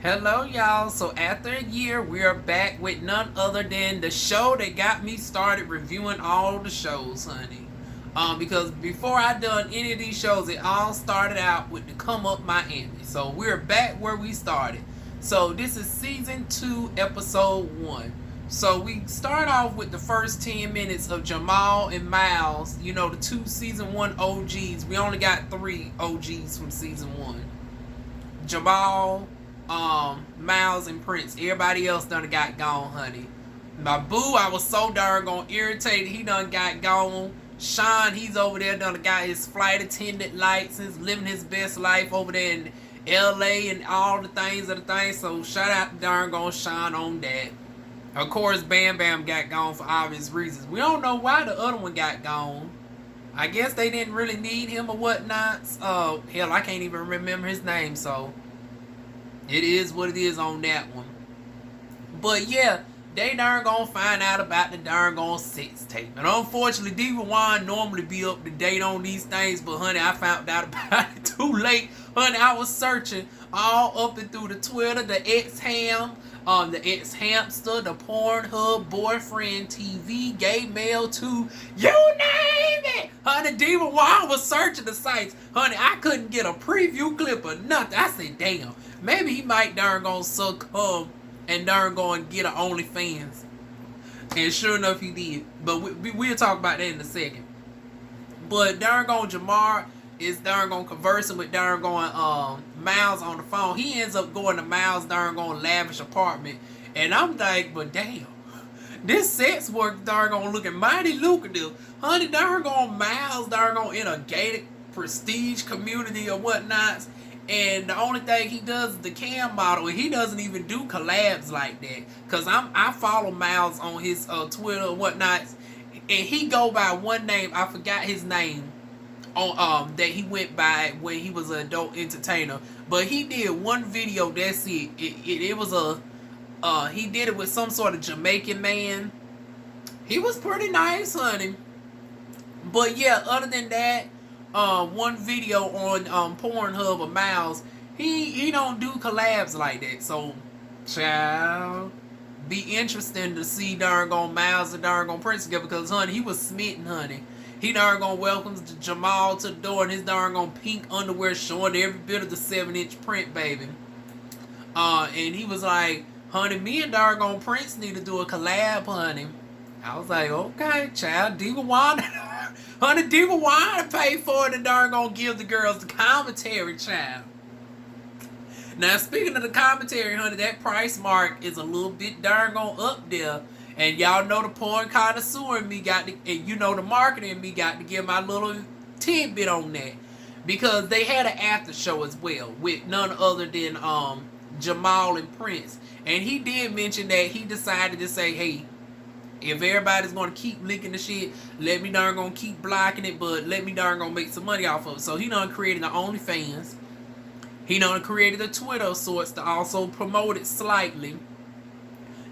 Hello, y'all. So after a year, we are back with none other than the show that got me started reviewing all the shows, honey. Because before I done any of these shows, it all started out with the Comeup Miami. So we're back where we started. So this is season 2, episode 1. So we start off with the first 10 minutes of Jamal and Miles. You know, the two season 1 OGs. We only got 3 OGs from season 1. Jamal, Miles, and Prince. Everybody else done got gone, honey. My boo, I was so darn gonna irritated. He done got gone. Sean, he's over there done got his flight attendant license, living his best life over there in LA and all the things of the things. So shout out to darn gone Sean on that. Of course, Bam Bam got gone for obvious reasons. We don't know why the other one got gone. I guess they didn't really need him or whatnot. Hell, I can't even remember his name, so it is what it is on that one. But yeah, they darn gonna find out about the darn gone sex tape. And unfortunately, DivaWuan normally be up to date on these things, but honey, I found out about it too late. Honey, I was searching all up and through the Twitter, the X-Ham, the X-Hamster, the Pornhub, Boyfriend TV, Gay Mail 2, you name it! Honey, DivaWuan was searching the sites. Honey, I couldn't get a preview clip or nothing. I said, damn, maybe he might darn gonna succumb and darn gonna get an OnlyFans. And sure enough, he did. But we'll talk about that in a second. But darn gone Jamar is darn gone conversing with darn going Miles on the phone. He ends up going to Miles darn gone lavish apartment. And I'm like, but damn, this sex work darn gone looking mighty lucrative. Honey, darn gone Miles darn gone in a gated prestige community or whatnot. And the only thing he does is the cam model, and he doesn't even do collabs like that. Cause I follow Miles on his Twitter and whatnot, and he go by one name. I forgot his name on that he went by when he was an adult entertainer. But he did one video. That's it. It was a he did it with some sort of Jamaican man. He was pretty nice, honey. But yeah, other than that. One video on Pornhub of Miles, he don't do collabs like that. So, child, be interesting to see darn gone Miles and darn gone Prince together, because honey, he was smitten, honey. He darn gone welcomes Jamal to the door in his darn gone pink underwear, showing every bit of the 7-inch print, baby. And he was like, honey, me and darn gone Prince need to do a collab, honey. I was like, okay, child, DivaWuan. Honey, DivaWuan paid for it and darn gonna give the girls the commentary, child. Now, speaking of the commentary, honey, that price mark is a little bit darn gone up there. And y'all know the porn connoisseur in me got to, and you know the marketing in me got to give my little tidbit on that. Because they had an after show as well with none other than Jamal and Prince. And he did mention that he decided to say, hey, if everybody's gonna keep linking the shit, let me darn gonna keep blocking it, but let me darn gonna make some money off of it. So he done created the OnlyFans. He done created a Twitter of sorts to also promote it slightly.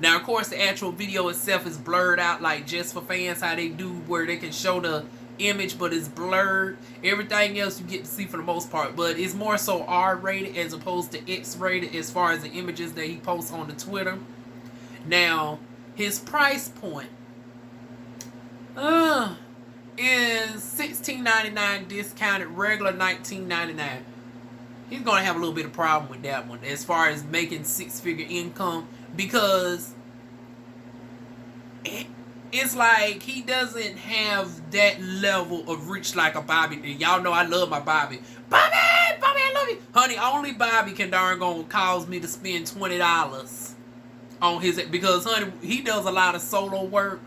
Now, of course, the actual video itself is blurred out, like just for fans, how they do, where they can show the image, but it's blurred. Everything else you get to see for the most part, but it's more so R-rated as opposed to X-rated as far as the images that he posts on the Twitter. Now, his price point is $16.99 discounted, regular $19.99. He's gonna have a little bit of problem with that one as far as making 6-figure income, because it's like he doesn't have that level of reach like a Bobby. Y'all know I love my Bobby. Bobby, I love you, honey. Only Bobby can darn gonna cause me to spend $20 on his, because honey, he does a lot of solo work,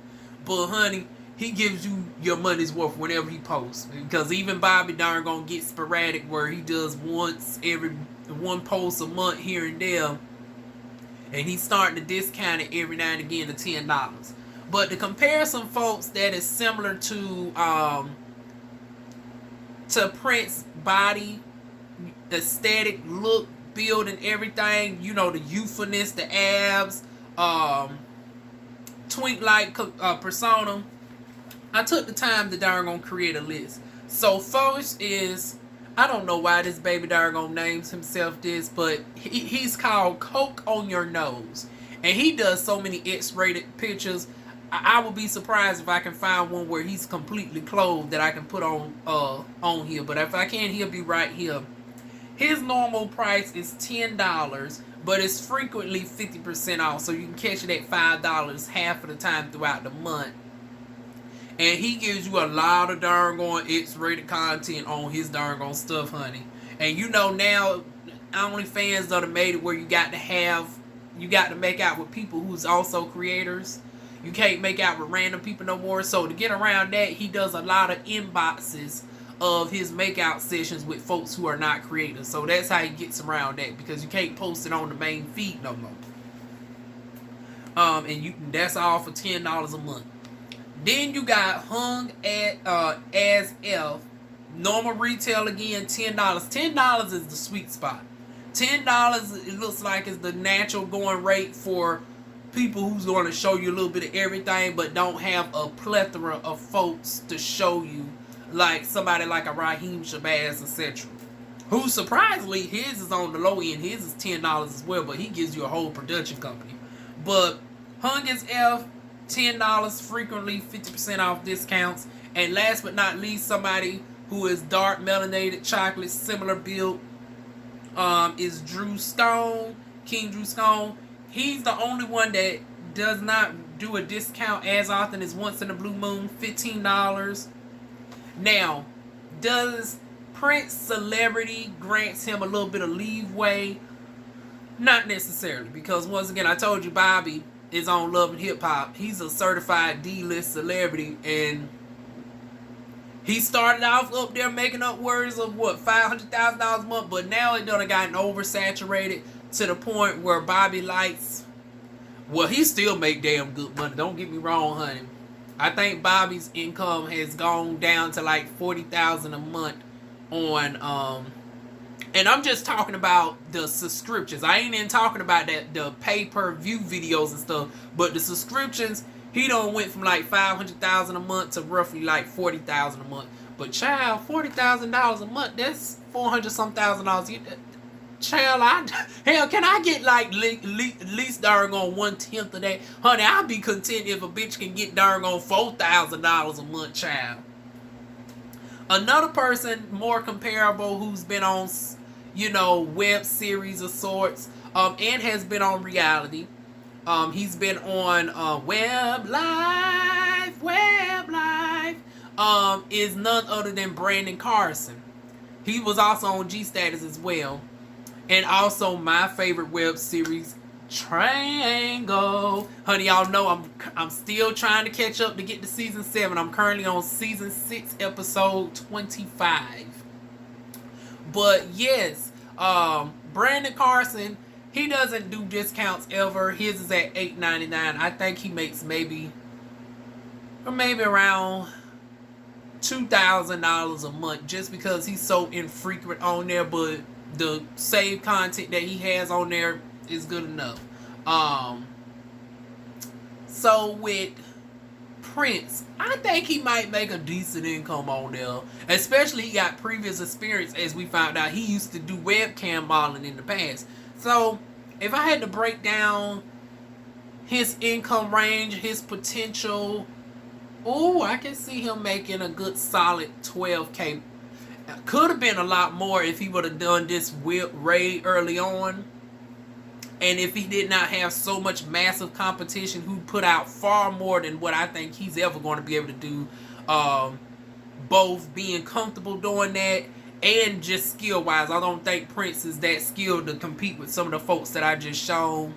but honey, he gives you your money's worth whenever he posts. Because even Bobby darn gonna get sporadic where he does one post a month here and there, and he's starting to discount it every now and again to $10. But to compare some folks that is similar to Prince's body, aesthetic look, build and everything, you know, the youthfulness, the abs, twink like persona, I took the time to darn gonna create a list. So first is I don't know why this baby doggone names himself this, but he's called Coke on Your Nose. And he does so many X-rated pictures. I would be surprised if I can find one where he's completely clothed that I can put on here. But if I can, he'll be right here. His normal price is $10, but it's frequently 50% off. So you can catch it at $5 half of the time throughout the month. And he gives you a lot of darn going X-rated content on his darn going stuff, honey. And you know now, OnlyFans done made it where you got to make out with people who's also creators. You can't make out with random people no more. So to get around that, he does a lot of inboxes of his makeout sessions with folks who are not creators. So that's how he gets around that, because you can't post it on the main feed no more. And that's all for $10 a month. Then you got Hung at as F. Normal retail again, $10. $10 is the sweet spot. $10 it looks like is the natural going rate for people who's going to show you a little bit of everything, but don't have a plethora of folks to show you, like somebody like a Raheem Shabazz, etc. Who surprisingly his is on the low end. His is $10 as well, but he gives you a whole production company. But Hung as F, $10, frequently 50% off discounts. And last but not least, somebody who is dark melanated chocolate, similar build, is Drew Stone, King Drew Stone. He's the only one that does not do a discount as often as once in a blue moon, $15. Now, does Prince celebrity grants him a little bit of leeway? Not necessarily, because once again, I told you Bobby is on Love and Hip Hop. He's a certified D-list celebrity, and he started off up there making up words of what, $500,000 a month, but now it done gotten oversaturated to the point where Bobby likes, well, he still make damn good money. Don't get me wrong, honey. I think Bobby's income has gone down to like $40,000 a month on and I'm just talking about the subscriptions. I ain't even talking about the pay-per-view videos and stuff, but the subscriptions, he done went from like $500,000 a month to roughly like $40,000 a month. But child, $40,000 a month, that's $400,000. Child, hell, can I get like least darn on 1/10 of that? Honey, I'll be content if a bitch can get darn on $4,000 a month, child. Another person more comparable who's been on, web series of sorts, and has been on reality. He's been on Web Life, is none other than Brandon Carson. He was also on G Status as well. And also my favorite web series, Triangle. Honey, y'all know I'm still trying to catch up to get to season 7. I'm currently on season 6, episode 25. But yes, Brandon Carson, he doesn't do discounts ever. His is at $8.99. I think he makes maybe around $2,000 a month, just because he's so infrequent on there. But the saved content that he has on there is good enough. So with Prince, I think he might make a decent income on there. Especially he got previous experience, as we found out. He used to do webcam modeling in the past. So if I had to break down his income range, his potential, I can see him making a good solid $12K. Could have been a lot more if he would have done this with Ray early on, and if he did not have so much massive competition who put out far more than what I think he's ever going to be able to do, both being comfortable doing that and just skill wise. I don't think Prince is that skilled to compete with some of the folks that I just shown.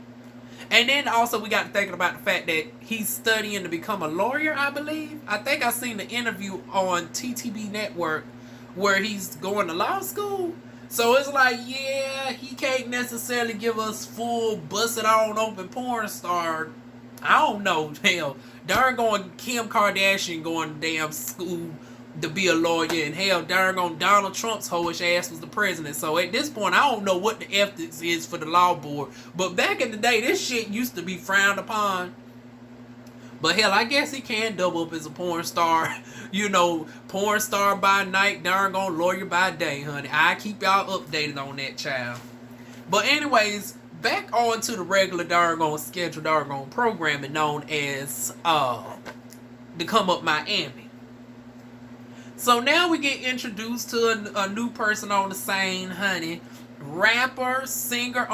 And then also we got to thinking about the fact that he's studying to become a lawyer, I believe. I think I seen the interview on TTB Network where he's going to law school. So it's like, yeah, he can't necessarily give us full busted on open porn star. I don't know, hell, darn going Kim Kardashian going to damn school to be a lawyer, and hell, darn on Donald Trump's hoish ass was the president. So at this point, I don't know what the ethics is for the law board. But back in the day, this shit used to be frowned upon. But hell, I guess he can double up as a porn star. You know, porn star by night, darn gone lawyer by day, honey. I keep y'all updated on that, child. But anyways, back on to the regular darn gone scheduled darn gone programming known as the Come Up Miami. So now we get introduced to a new person on the scene, honey. Rapper, singer.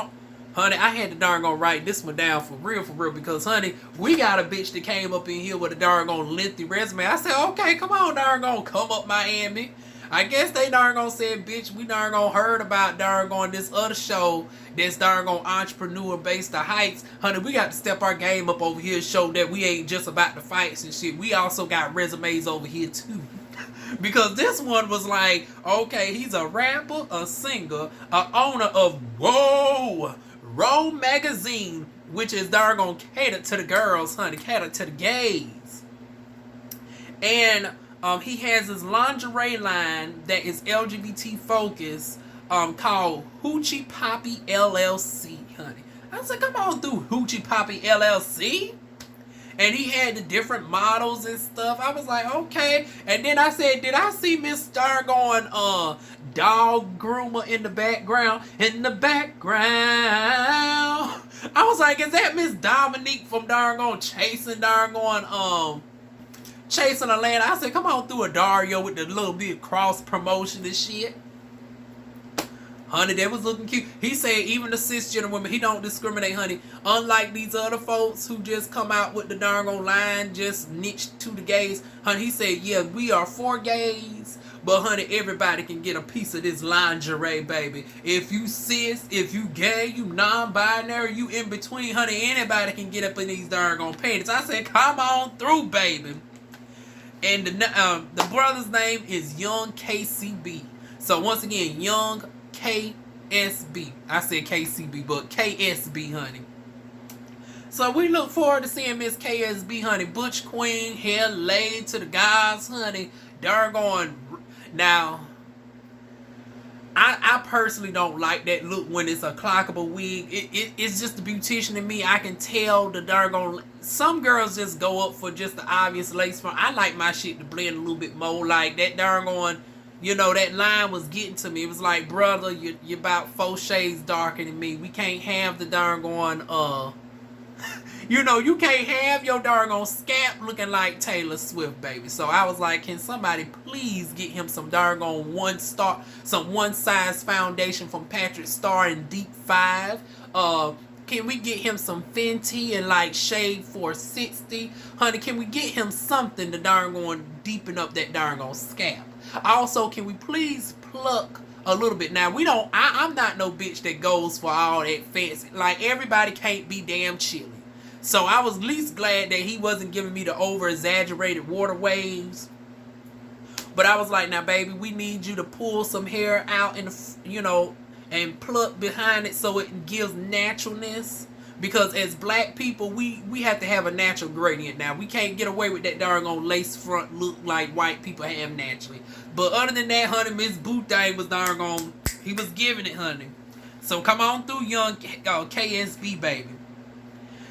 Honey, I had to darn gonna write this one down for real, because, honey, we got a bitch that came up in here with a darn gonna lengthy resume. I said, okay, come on, darn gonna Come Up Miami. I guess they darn gonna said, bitch, we darn gonna heard about darn gonna this other show that's darn gonna entrepreneur based the heights. Honey, we got to step our game up over here, show that we ain't just about the fights and shit. We also got resumes over here too. Because this one was like, okay, he's a rapper, a singer, a owner of Row Magazine, which is darn gonna cater to the girls, honey, cater to the gays. And he has his lingerie line that is LGBT focused, called Hoochie Poppy LLC, honey. I was like, come on through Hoochie Poppy LLC. And he had the different models and stuff. I was like, okay. And then I said, did I see Miss Star going dog groomer in the background? In the background. I was like, is that Miss Dominique from darn gone Chasing Atlanta? I said, come on through a Dario with the little bit of cross promotion and shit. Honey, that was looking cute. He said even the cisgender women, he don't discriminate, honey. Unlike these other folks who just come out with the darn old line, just niched to the gays. Honey, he said, yeah, we are for gays. But, honey, everybody can get a piece of this lingerie, baby. If you cis, if you gay, you non-binary, you in between, honey, anybody can get up in these darn old panties. I said, come on through, baby. And the brother's name is Young KCB. So, once again, Young KSB. I said KCB, but KSB, honey. So we look forward to seeing Miss KSB, honey. Butch Queen, hair laid to the guys, honey. Darn. Now, I personally don't like that look when it's a clockable wig. It's just the beautician in me. I can tell the darn. Some girls just go up for just the obvious lace front. I like my shit to blend a little bit more. Like that darn. You know, that line was getting to me. It was like, brother, you're about 4 shades darker than me. We can't have the darn you know, you can't have your darn scalp looking like Taylor Swift, baby. So I was like, can somebody please get him some darn one size foundation from Patrick Starr and Deep 5? Can we get him some Fenty and like Shade 460? Honey, can we get him something to darn deepen up that darn scalp? Also, can we please pluck a little bit? Now, I'm not no bitch that goes for all that fancy. Like, everybody can't be damn chilly. So, I was least glad that he wasn't giving me the over-exaggerated water waves. But I was like, now, baby, we need you to pull some hair out in the, you know, and pluck behind it so it gives naturalness. Because as black people, we have to have a natural gradient now. We can't get away with that darn lace front look like white people have naturally. But other than that, honey, Miss Bootay was darn he was giving it, honey. So come on through, Young KSB, baby.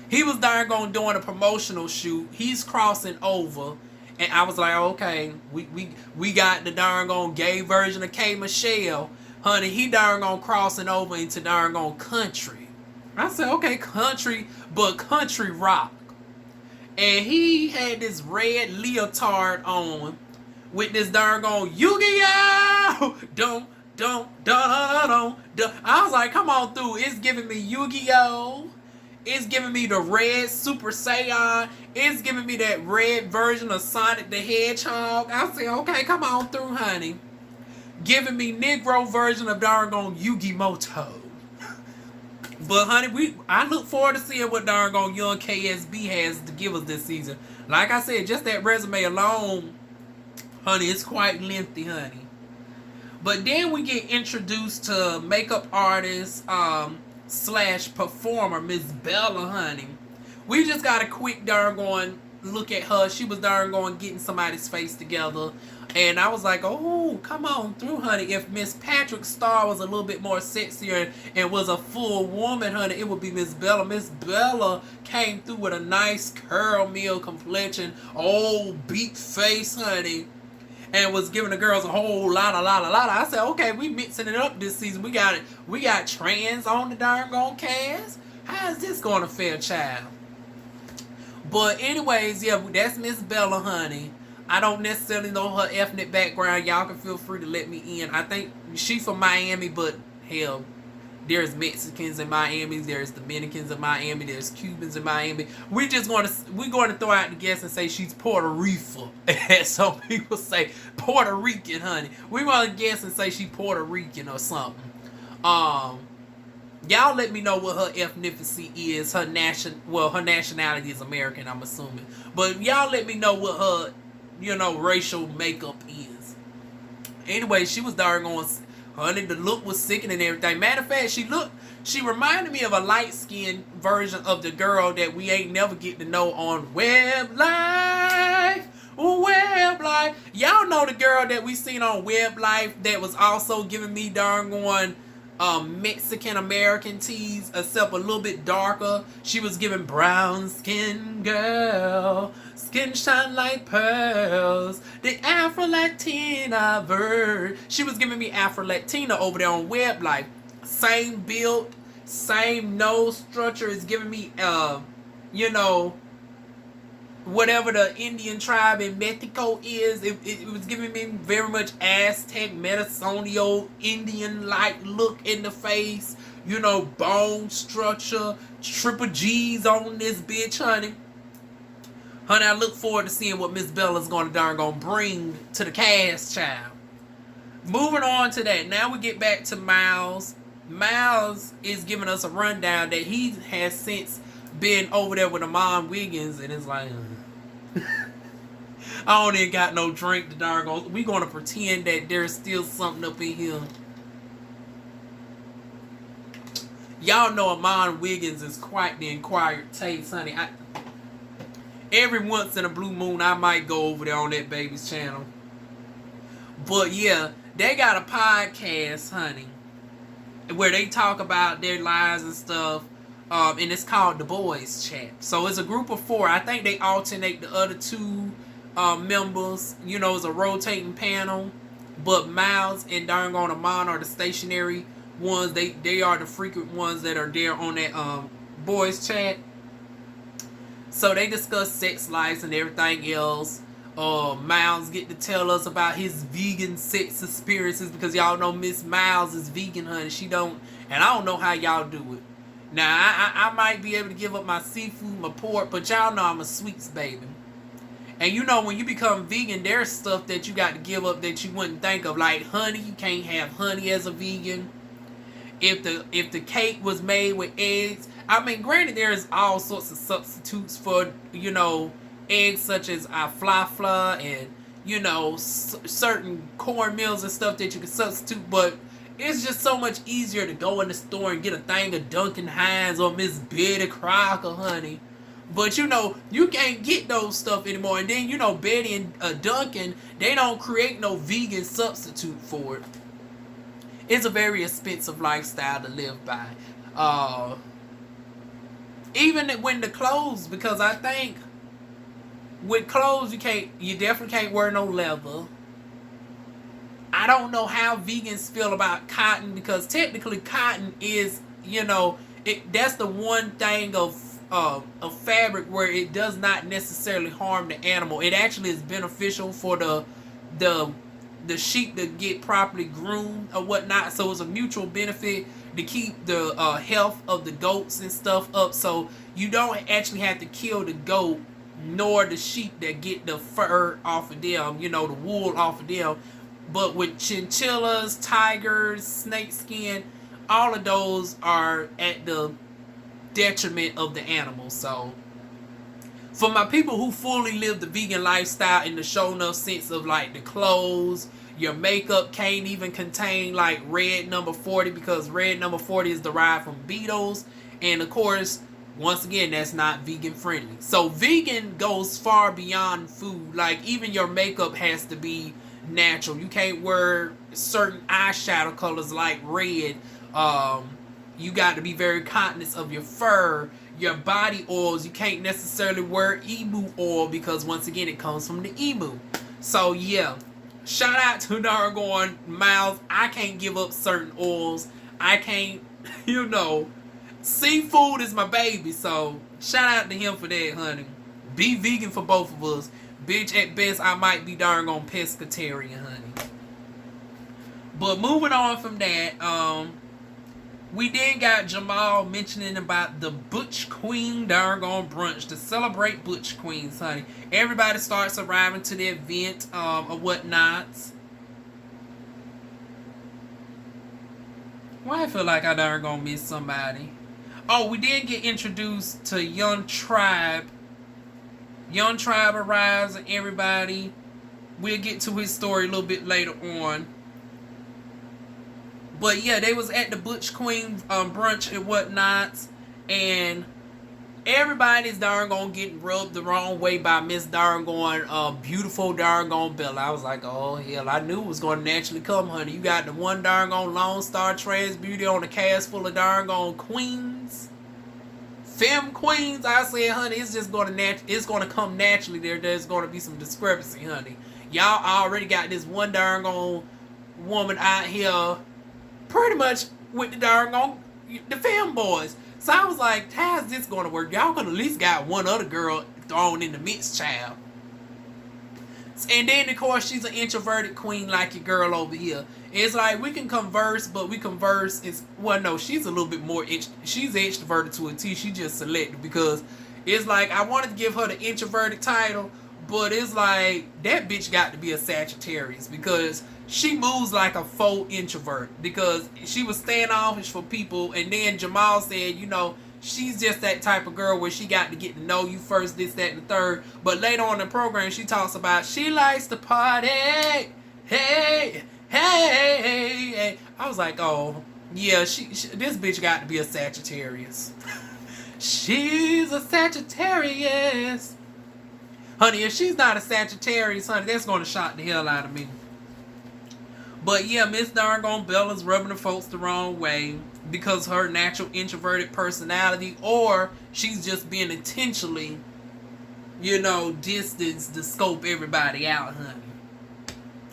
He was darn doing a promotional shoot. He's crossing over. And I was like, okay, we got the darn gay version of K. Michelle. Honey, he darn crossing over into darn country. I said, okay, country, but country rock. And he had this red leotard on with this darn Yu-Gi-Oh! Don't. I was like, come on through. It's giving me Yu-Gi-Oh! It's giving me the red Super Saiyan. It's giving me that red version of Sonic the Hedgehog. I said, okay, come on through, honey. Giving me Negro version of darn Yu-Gi-Moto. But, honey, I look forward to seeing what darn Young KSB has to give us this season. Like I said, just that resume alone, honey, it's quite lengthy, honey. But then we get introduced to makeup artist / performer, Miss Bella, honey. We just got a quick darn look at her. She was darn going getting somebody's face together. And I was like, oh, come on through, honey. If Miss Patrick Star was a little bit more sexier and was a full woman, honey, it would be Miss Bella. Miss Bella came through with a nice curl meal complexion, old beat face, honey, and was giving the girls a whole lot. I said, okay, we mixing it up this season. We got trans on the darn gone cast. How is this going to fare, child? But anyways, yeah, that's Miss Bella, honey. I don't necessarily know her ethnic background. Y'all can feel free to let me in. I think she from Miami, but hell, there's Mexicans in Miami, there's Dominicans in Miami, there's Cubans in Miami. We're going to throw out the guess and say she's Puerto Rican. As some people say, Puerto Rican, honey. We want to guess and say she's Puerto Rican or something. Y'all let me know what her ethnicity is. Her nationality is American, I'm assuming. But y'all let me know what her, racial makeup is. Anyway, she was darn on, honey, the look was sickening and everything. Matter of fact, she reminded me of a light-skinned version of the girl that we ain't never get to know on Web Life. Web Life. Y'all know the girl that we seen on Web Life that was also giving me darn on Mexican American teas, except a little bit darker. She was giving brown skin girl, skin shine like pearls, the Afro Latina bird. She was giving me Afro Latina over there on Web Life. Same build, same nose structure, is giving me whatever the Indian tribe in Mexico is. It was giving me very much Aztec, Metasodio, Indian-like look in the face. Bone structure, triple G's on this bitch, honey. Honey, I look forward to seeing what Miss Bella's gonna bring to the cast, child. Moving on to that. Now we get back to Miles. Miles is giving us a rundown that he has since been over there with Amon Wiggins, and it's like, I don't even got no drink to darn go. We gonna pretend that there's still something up in here. Y'all know Amon Wiggins is quite the acquired taste, honey. Every once in a blue moon, I might go over there on that baby's channel. But yeah, they got a podcast, honey, where they talk about their lives and stuff. And it's called The Boys Chat. So it's a group of 4. I think they alternate the other 2 members. It's a rotating panel. But Miles and darn on Amon are the stationary ones. They are the frequent ones that are there on that Boys Chat. So they discuss sex lives and everything else. Miles get to tell us about his vegan sex experiences, because y'all know Miss Miles is vegan, honey. She don't, and I don't know how y'all do it. Now, I might be able to give up my seafood, my pork, but y'all know I'm a sweets baby. And when you become vegan, there's stuff that you got to give up that you wouldn't think of. Like honey, you can't have honey as a vegan. If the cake was made with eggs, I mean, granted, there's all sorts of substitutes for, eggs, such as fla and, certain cornmeals and stuff that you can substitute, but it's just so much easier to go in the store and get a thing of Duncan Hines or Miss Betty Crocker, honey. But you can't get those stuff anymore. And then Betty and Duncan, they don't create no vegan substitute for it. It's a very expensive lifestyle to live by. Even when the clothes, because I think with clothes you definitely can't wear no leather. I don't know how vegans feel about cotton, because technically cotton is, that's the one thing of fabric where it does not necessarily harm the animal. It actually is beneficial for the sheep to get properly groomed or whatnot. So it's a mutual benefit to keep the health of the goats and stuff up. So you don't actually have to kill the goat nor the sheep that get the fur off of them, the wool off of them. But with chinchillas, tigers, snakeskin, all of those are at the detriment of the animal. So for my people who fully live the vegan lifestyle in the show enough sense of like the clothes, your makeup can't even contain like red number 40, because red number 40 is derived from beetles. And of course, Once again, that's not vegan friendly. So vegan goes far beyond food. Like, even your makeup has to be natural. You can't wear certain eyeshadow colors like red. You got to be very conscious of your fur, your body oils. You can't necessarily wear emu oil because, once again, it comes from the emu. So yeah, shout out to Dargon Miles. I can't give up certain oils. I can't, seafood is my baby, so shout out to him for that, honey. Be vegan for both of us. Bitch, at best, I might be darn on pescatarian, honey. But moving on from that, we then got Jamal mentioning about the Butch Queen darn brunch to celebrate Butch Queens, honey. Everybody starts arriving to the event or whatnot. Why I feel like I darn gonna miss somebody. Oh, we did get introduced to Young Tribe. Young Tribe arrives and everybody. We'll get to his story a little bit later on. But yeah, they was at the Butch Queen brunch and whatnot. And everybody's darn gonna get rubbed the wrong way by Miss Darn beautiful darn Bella. I was like, oh hell, I knew it was gonna naturally come, honey. You got the one darn Lone Star Trans Beauty on the cast full of darn queens. Femme queens. I said, honey, it's just gonna come naturally there. There's gonna be some discrepancy, honey. Y'all already got this one darn woman out here pretty much with the darn the femme boys. So I was like, how's this going to work? Y'all could at least got one other girl thrown in the mix, child. And then, of course, she's an introverted queen like your girl over here. It's like, we can converse, but we converse is, well, no, she's a little bit more, she's extroverted to a T. She just selected because it's like, I wanted to give her the introverted title, but it's like, that bitch got to be a Sagittarius because she moves like a faux introvert because she was standoffish for people. And then Jamal said, she's just that type of girl where she got to get to know you first, this, that, and the third. But later on in the program, she talks about she likes to party. Hey, hey, hey. I was like, oh, yeah, she this bitch got to be a Sagittarius. She's a Sagittarius. Honey, if she's not a Sagittarius, honey, that's going to shock the hell out of me. But yeah, Miss Darn Bella's rubbing the folks the wrong way because of her natural introverted personality, or she's just being intentionally, distanced to scope everybody out, honey.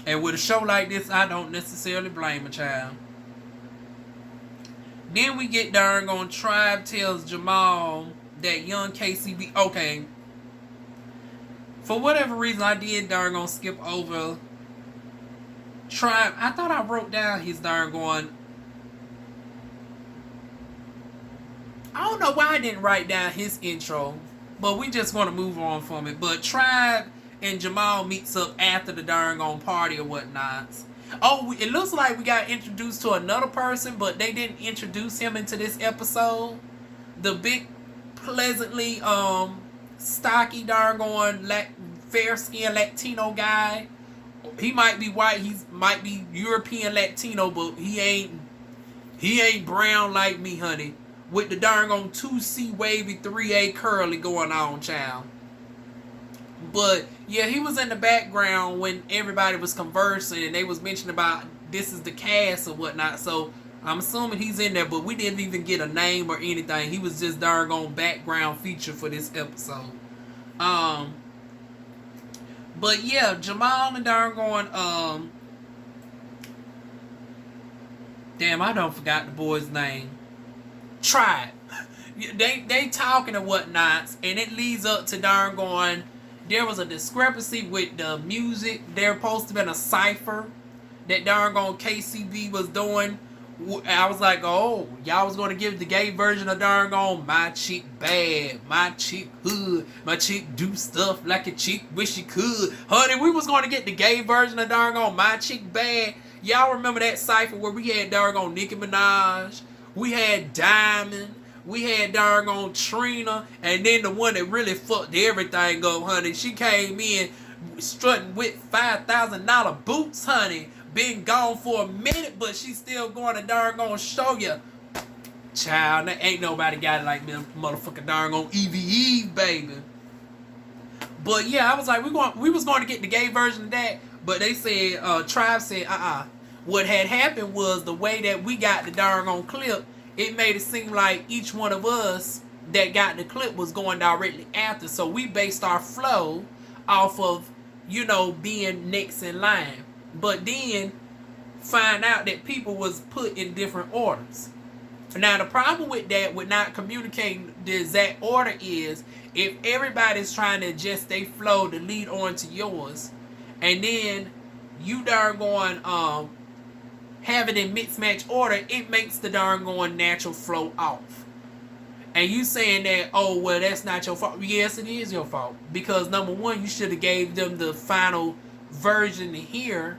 And with a show like this, I don't necessarily blame a child. Then we get darn Tribe tells Jamal that young KCB, okay, for whatever reason, I did darn skip over Tribe. I thought I wrote down his darn I don't know why I didn't write down his intro, but we just want to move on from it. But Tribe and Jamal meets up after the darn party or whatnot. Oh, it looks like we got introduced to another person, but they didn't introduce him into this episode. The big, pleasantly stocky darn fair-skinned Latino guy. He might be white, he might be European Latino, but he ain't brown like me, honey. With the darn 2C wavy 3A curly going on, child. But yeah, he was in the background when everybody was conversing and they was mentioning about this is the cast or whatnot. So I'm assuming he's in there, but we didn't even get a name or anything. He was just darn background feature for this episode. But yeah, Jamal and darn damn, I don't forgot the boy's name. Tribe. They talking and whatnot, and it leads up to darn there was a discrepancy with the music. There supposed to be a cipher that darn KCB was doing. I was like, oh, y'all was going to give the gay version of darn my chick bad, my chick hood, my chick do stuff like a chick wish she could. Honey, we was going to get the gay version of darn my chick bad. Y'all remember that cipher where we had darn Nicki Minaj, we had Diamond, we had darn Trina, and then the one that really fucked everything up, honey. She came in strutting with $5,000 boots, honey. Been gone for a minute, but she's still going to darn show you Child, ain't nobody got it like me, motherfucking darn on EVE, baby. But yeah, I was like, we was going to get the gay version of that, but they said, Tribe said, What had happened was the way that we got the darn on clip, it made it seem like each one of us that got the clip was going directly after. So we based our flow off of, being next in line. But then find out that people was put in different orders. Now the problem with that, with not communicating the exact order, is if everybody's trying to adjust their flow to lead on to yours, and then you darn going have it in mixed match order, it makes the darn going natural flow off. And you saying that, oh well, that's not your fault. Yes, it is your fault, because number one, you should have gave them the final version to hear,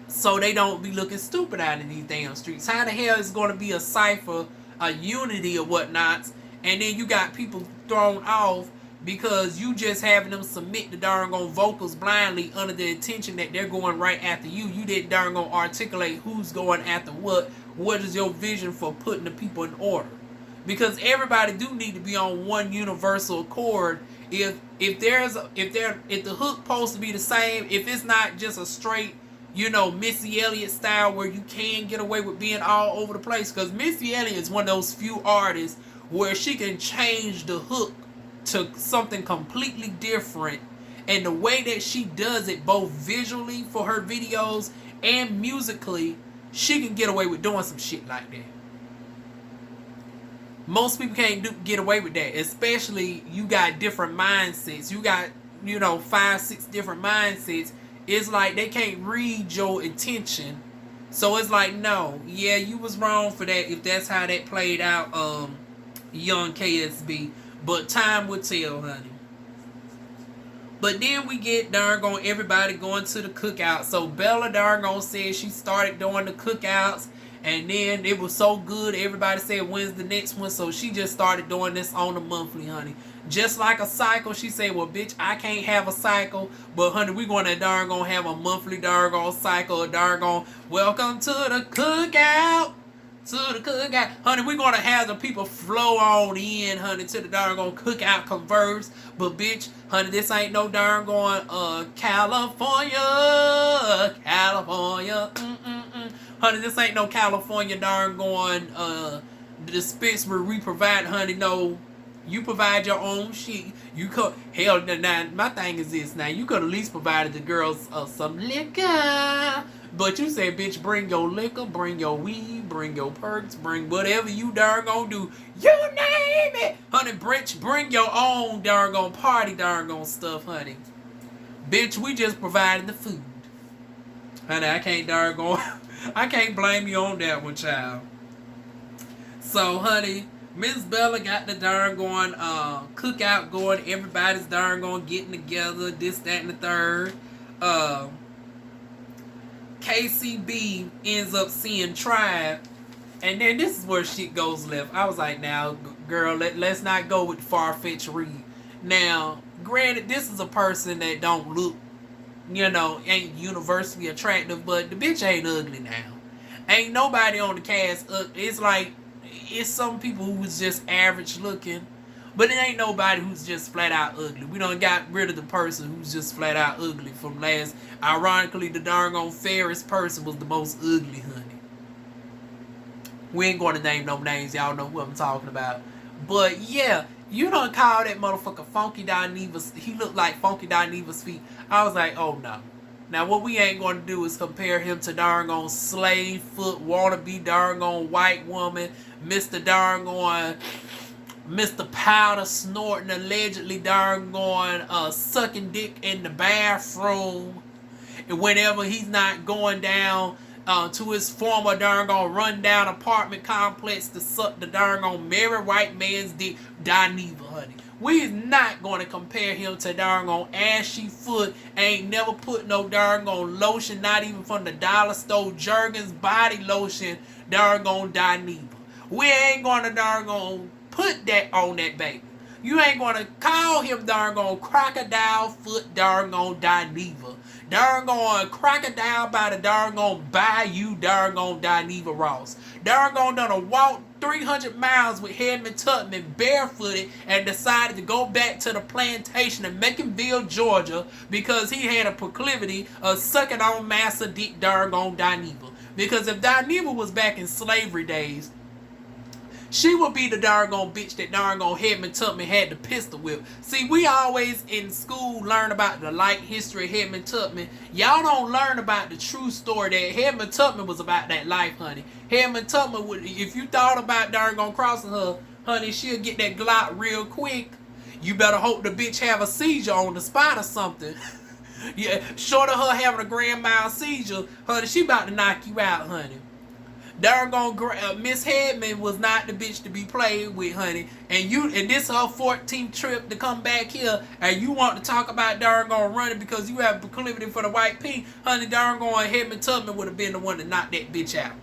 so they don't be looking stupid out in these damn streets. How the hell is going to be a cipher, a unity or whatnot, and then you got people thrown off because you just having them submit the darn on vocals blindly under the intention that they're going right after you. You didn't darn gonna articulate who's going after what. What is your vision for putting the people in order? Because everybody do need to be on one universal accord. If the hook supposed to be the same, if it's not just a straight, Missy Elliott style where you can get away with being all over the place. Because Missy Elliott is one of those few artists where she can change the hook to something completely different, and the way that she does it, both visually for her videos and musically, she can get away with doing some shit like that. Most people can't get away with that, especially you got different mindsets. You got 5-6 different mindsets. It's like they can't read your intention, so it's like, no, yeah, you was wrong for that if that's how that played out, young KSB. But time will tell, honey. But then we get darn gone everybody going to the cookout. So Bella darn gone said she started doing the cookouts, and then it was so good, everybody said, when's the next one? So she just started doing this on a monthly, honey. Just like a cycle, she said, well, bitch, I can't have a cycle, but honey, we're going to darn gone have a monthly darn gone cycle, a darn gone welcome to the cookout. To the cookout, honey, we're gonna have the people flow on in, honey, to the darn gone cookout converse. But bitch, honey, this ain't no darn going California. Honey, this ain't no California darn going the dispensary we provide, honey. No, you provide your own shit. You could, hell, now my thing is this. Now you could at least provided the girls some liquor. But you say, bitch, bring your liquor, bring your weed, bring your perks, bring whatever you darn gonna do. You name it. Honey, bitch, bring your own darn gonna party darn gonna stuff, honey. Bitch, we just provided the food. Honey, I can't darn gonna, I can't blame you on that one, child. So, honey, Miss Bella got the darn going cookout going. Everybody's darn going getting together, this, that, and the third. KCB ends up seeing Tribe, and then this is where shit goes left. I was like, now, girl, let's not go with far-fetched read. Now, granted, this is a person that don't look, ain't universally attractive, but the bitch ain't ugly now. Ain't nobody on the cast. It's like, it's some people who's just average looking, but it ain't nobody who's just flat out ugly. We done got rid of the person who's just flat out ugly from last. Ironically, the darn on fairest person was the most ugly, honey. We ain't going to name no names. Y'all know who I'm talking about. But yeah, you done call that motherfucker Funky Dineva's. He looked like Funky Dineva's feet. I was like, oh no. Now what we ain't going to do is compare him to darn on slave foot, wannabe darn on white woman, Mr. darn on Mr. Powder snorting, allegedly darn going sucking dick in the bathroom. And whenever he's not going down to his former darn gone rundown apartment complex to suck the darn gone married white man's dick, Dineva, honey. We is not going to compare him to darn gone ashy foot. Ain't never put no darn gone lotion, not even from the dollar store Jergens body lotion, darn gone Dineva. We ain't going to darn gone put that on that baby. You ain't going to call him darn gone crocodile foot darn gone Dineva. Darn gone crocodile by the darn gone bayou darn gone Dineva Ross. Darn gone done a walk 300 miles with Hedman Tubman barefooted and decided to go back to the plantation in Maconville, Georgia, because he had a proclivity of sucking on Massa Dick Dargon Dineva. Because if Dineva was back in slavery days, she would be the darn bitch that darn Hedman Tubman had the pistol whip. See, we always in school learn about the light history of Hedman Tubman. Y'all don't learn about the true story that Hedman Tubman was about that life, honey. Hedman Tubman would, if you thought about darn crossing her, honey, she'll get that Glock real quick. You better hope the bitch have a seizure on the spot or something. Yeah, short of her having a grand mal seizure, honey, she about to knock you out, honey. Darn Miss Hedman was not the bitch to be played with, honey. And this her 14th trip to come back here, and you want to talk about darn running because you have proclivity for the white pink, honey. Darn Hedman Tubman would have been the one to knock that bitch out.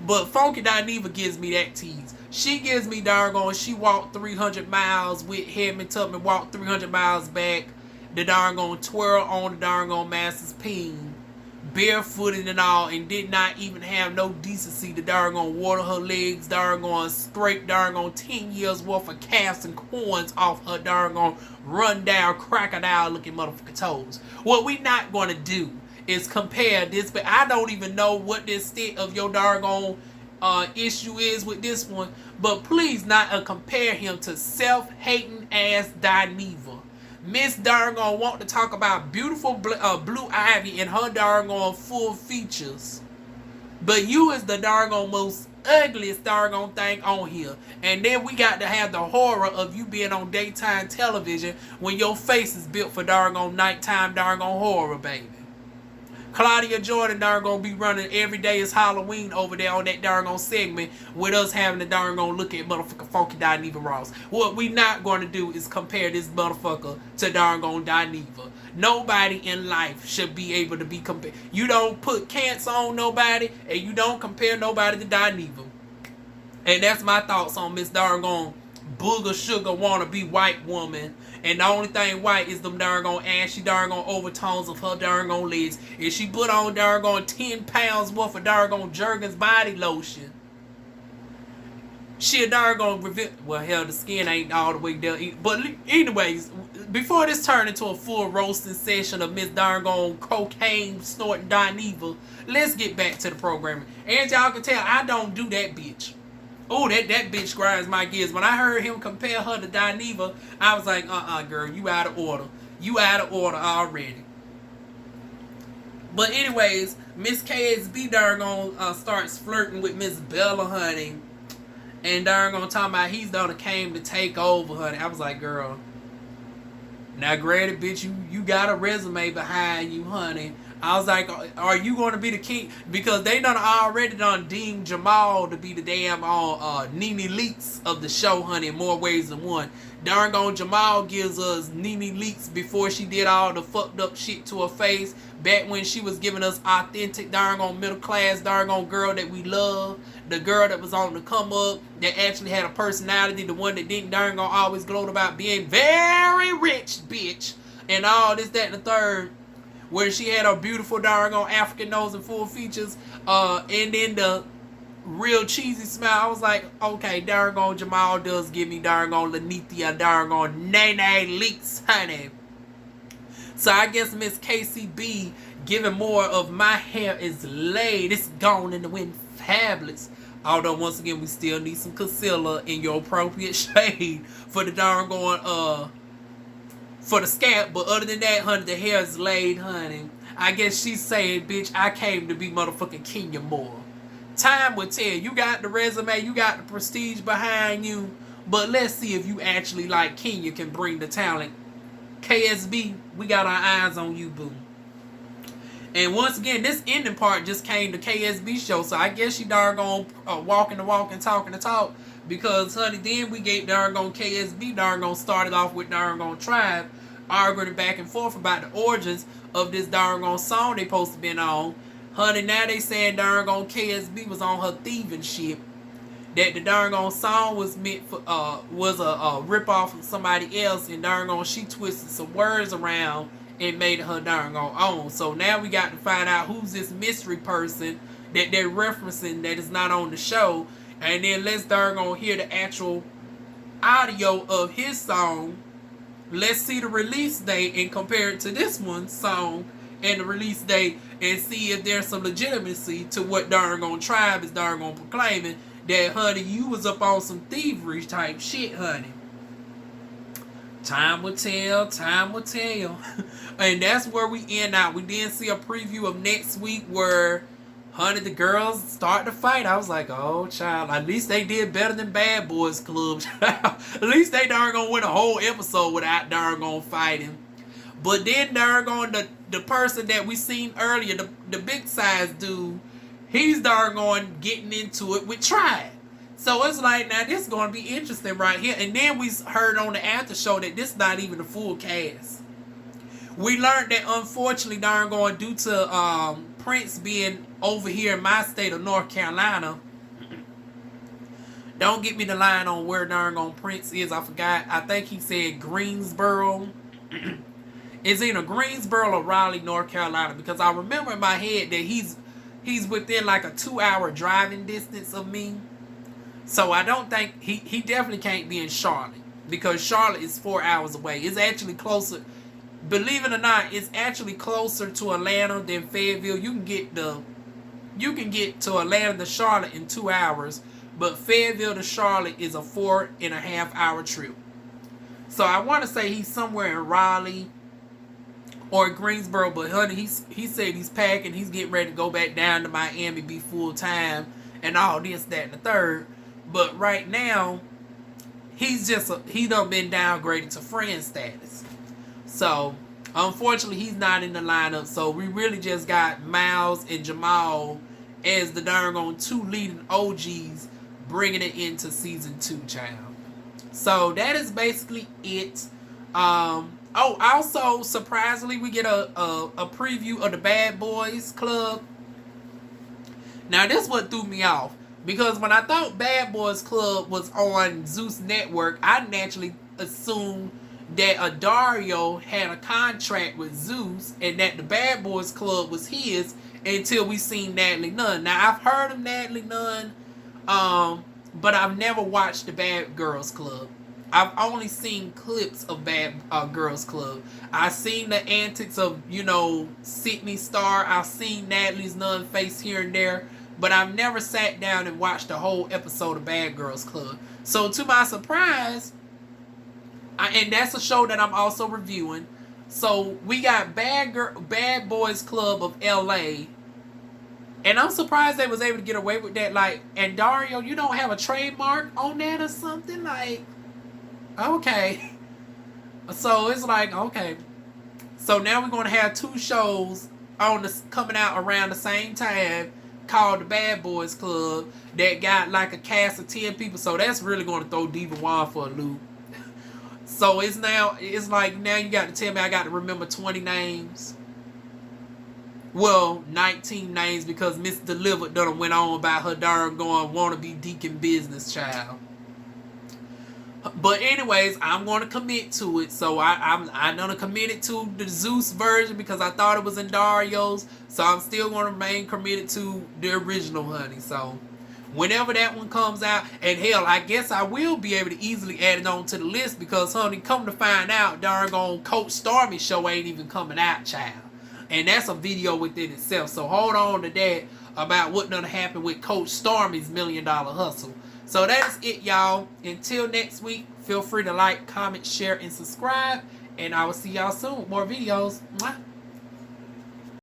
But Funky Dineva gives me that tease. She gives me darn she walked 300 miles with Hedman Tubman, walked 300 miles back. The darn twirl on the darn Master's peen, barefooted and all, and did not even have no decency to darn water her legs, darn scrape darn 10 years worth of calves and corns off her darn run down crocodile looking motherfucking toes. What we not gonna do is compare this, but I don't even know what this state of your darn issue is with this one, but please not compare him to self-hating ass Dineva. Miss Dargon want to talk about beautiful Blue Ivy and her dargon full features, but you is the dargon most ugliest dargon thing on here. And then we got to have the horror of you being on daytime television when your face is built for dargon nighttime dargon horror, baby. Claudia Jordan darn be running every day is Halloween over there on that darn segment with us having to darn look at motherfucker Funky Dineva Ross. What we not going to do is compare this motherfucker to darn Dineva. Nobody in life should be able to be compared. You don't put cancer on nobody, and you don't compare nobody to Dineva. And that's my thoughts on Miss darn booger sugar wannabe white woman. And the only thing white is them darn ashy darn overtones of her darn legs. And she put on darn 10 pounds worth of darn Jergens body lotion. She a darn well, hell, the skin ain't all the way down. But anyways, before this turned into a full roasting session of Miss darn cocaine snorting Dineva, let's get back to the programming. And y'all can tell I don't do that bitch. Oh, that bitch grinds my gears. When I heard him compare her to Dineva, I was like, girl, you out of order. You out of order already. But anyways, Miss KSB darn starts flirting with Miss Bella, honey. And darn talking about he's done came to take over, honey. I was like, girl, now granted, bitch, you got a resume behind you, honey. I was like, are you going to be the king? Because they already deemed Jamal to be the damn Nene Leakes of the show, honey, in more ways than one. Darn Jamal gives us Nene Leakes before she did all the fucked up shit to her face. Back when she was giving us authentic darn middle class darn girl that we love. The girl that was on the come up, that actually had a personality. The one that didn't darn always gloat about being very rich, bitch. And all this, that, and the third. Where she had her beautiful darn African nose and full features, and then the real cheesy smile. I was like, okay, darn Jamal does give me darn Lanithia darn Nene Leaks, honey. So I guess Miss KCB giving more of my hair is laid. It's gone in the wind, fabulous. Although once again we still need some concealer in your appropriate shade for the darn for the scalp, but other than that, honey, the hair is laid, honey. I guess she's saying, bitch, I came to be motherfucking Kenya Moore. Time will tell. You got the resume, you got the prestige behind you, but let's see if you actually, like Kenya, can bring the talent. KSB, we got our eyes on you, boo. And once again, this ending part just came to KSB show, so I guess she darn walking the walk and talking the talk. Because, honey, then we get darn KSB darn started off with darn Tribe arguing back and forth about the origins of this darn song they supposed to been on. Honey, now they saying darn KSB was on her thieving shit. That the darn song was meant for was a rip off of somebody else, and darn she twisted some words around and made her darn own. So now we got to find out who's this mystery person that they're referencing that is not on the show. And then let's darn gonna hear the actual audio of his song. Let's see the release date and compare it to this one's song and the release date and see if there's some legitimacy to what darn gonna Tribe is darn gonna proclaiming that, honey, you was up on some thievery type shit, honey. Time will tell, time will tell. And that's where we end out. We didn't see a preview of next week where, honey, the girls start to fight. I was like, oh, child, at least they did better than Bad Boys Club. At least they darn gonna win a whole episode without darn gonna fighting. But then darn gonna the person that we seen earlier, the big size dude, he's darn going getting into it with Tribe. So it's like, now this is going to be interesting right here. And then we heard on the after show that this is not even the full cast. We learned that unfortunately, darn going, due to Prince being over here in my state of North Carolina. Don't get me the line on where darn going Prince is. I forgot. I think he said Greensboro. It's either Greensboro or Raleigh, North Carolina. Because I remember in my head that he's within like a 2-hour driving distance of me. So I don't think he definitely can't be in Charlotte, because Charlotte is 4 hours away. It's actually closer. Believe it or not, it's actually closer to Atlanta than Fayetteville. You can get to Atlanta to Charlotte in 2 hours, but Fayetteville to Charlotte is a 4.5 hour trip. So I want to say he's somewhere in Raleigh or Greensboro, but honey, he said he's packing, he's getting ready to go back down to Miami, be full time, and all this, that, and the third. But right now, he done been downgraded to friend status. So, unfortunately, he's not in the lineup. So, we really just got Miles and Jamal as the darn on 2 leading OGs, bringing it into season 2, child. So, that is basically it. Also, surprisingly, we get a preview of the Bad Boys Club. Now, this what threw me off. Because when I thought Bad Boys Club was on Zeus Network, I naturally assumed that Adario had a contract with Zeus and that the Bad Boys Club was his until we seen Natalie Nunn. Now, I've heard of Natalie Nunn, but I've never watched the Bad Girls Club. I've only seen clips of Bad Girls Club. I've seen the antics of, Sydney Star. I've seen Natalie's Nunn face here and there. But I've never sat down and watched a whole episode of Bad Girls Club. So to my surprise, and that's a show that I'm also reviewing. So we got Bad Boys Club of LA. And I'm surprised they was able to get away with that. Like, and Dario, you don't have a trademark on that or something? Like, okay. So it's like, okay. So now we're going to have 2 shows coming out around the same time, called the Bad Boys Club, that got like a cast of 10 people. So that's really going to throw DivaWuan for a loop. So it's like now you got to tell me I got to remember 20 names. Well, 19 names, because Miss Delivered done went on about her darn going wannabe deacon business, child. But anyways, I'm going to commit to it. So I'm going to commit it to the Zeus version because I thought it was in Dario's. So I'm still going to remain committed to the original, honey. So whenever that one comes out, and hell, I guess I will be able to easily add it on to the list because, honey, come to find out, darn on Coach Stormy's show ain't even coming out, child. And that's a video within itself. So hold on to that about what done happened with Coach Stormy's $1 Million Hustle. So that's it, y'all. Until next week, feel free to like, comment, share, and subscribe. And I will see y'all soon with more videos. Mwah.